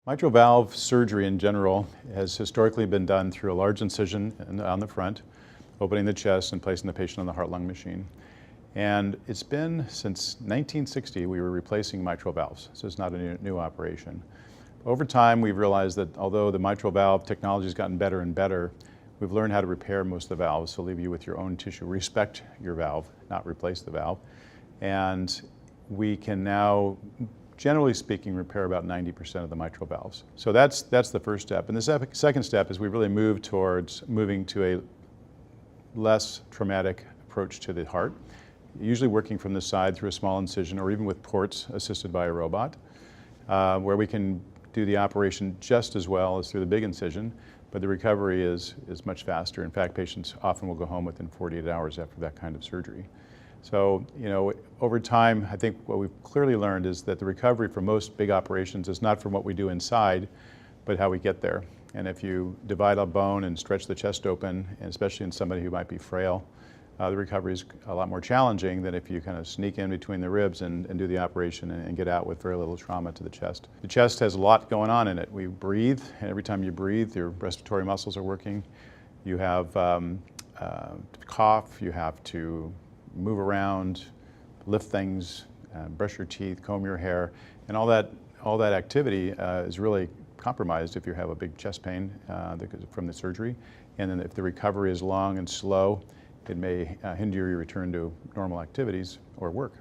Mitral valve surgery in general has historically been done through a large incision on the front, opening the chest and placing the patient on the heart-lung machine. And it's been since 1960 we were replacing mitral valves, so it's not a new operation. Over time we've realized that although the mitral valve technology has gotten better and better, we've learned how to repair most of the valves, so leave you with your own tissue. Respect your valve, not replace the valve. And we can now, generally speaking, repair about 90% of the mitral valves. So that's the first step. And the second step is we really moved towards moving to a less traumatic approach to the heart, usually working from the side through a small incision or even with ports assisted by a robot, where we can do the operation just as well as through the big incision, but the recovery is much faster. In fact, patients often will go home within 48 hours after that kind of surgery. So, over time, I think what we've clearly learned is that the recovery for most big operations is not from what we do inside, but how we get there. And if you divide a bone and stretch the chest open, and especially in somebody who might be frail, the recovery is a lot more challenging than if you kind of sneak in between the ribs and do the operation and get out with very little trauma to the chest. The chest has a lot going on in it. We breathe, and every time you breathe, your respiratory muscles are working. You have cough, you have to move around, lift things, brush your teeth, comb your hair, and all that activity is really compromised if you have a big chest pain from the surgery. And then if the recovery is long and slow, it may hinder your return to normal activities or work.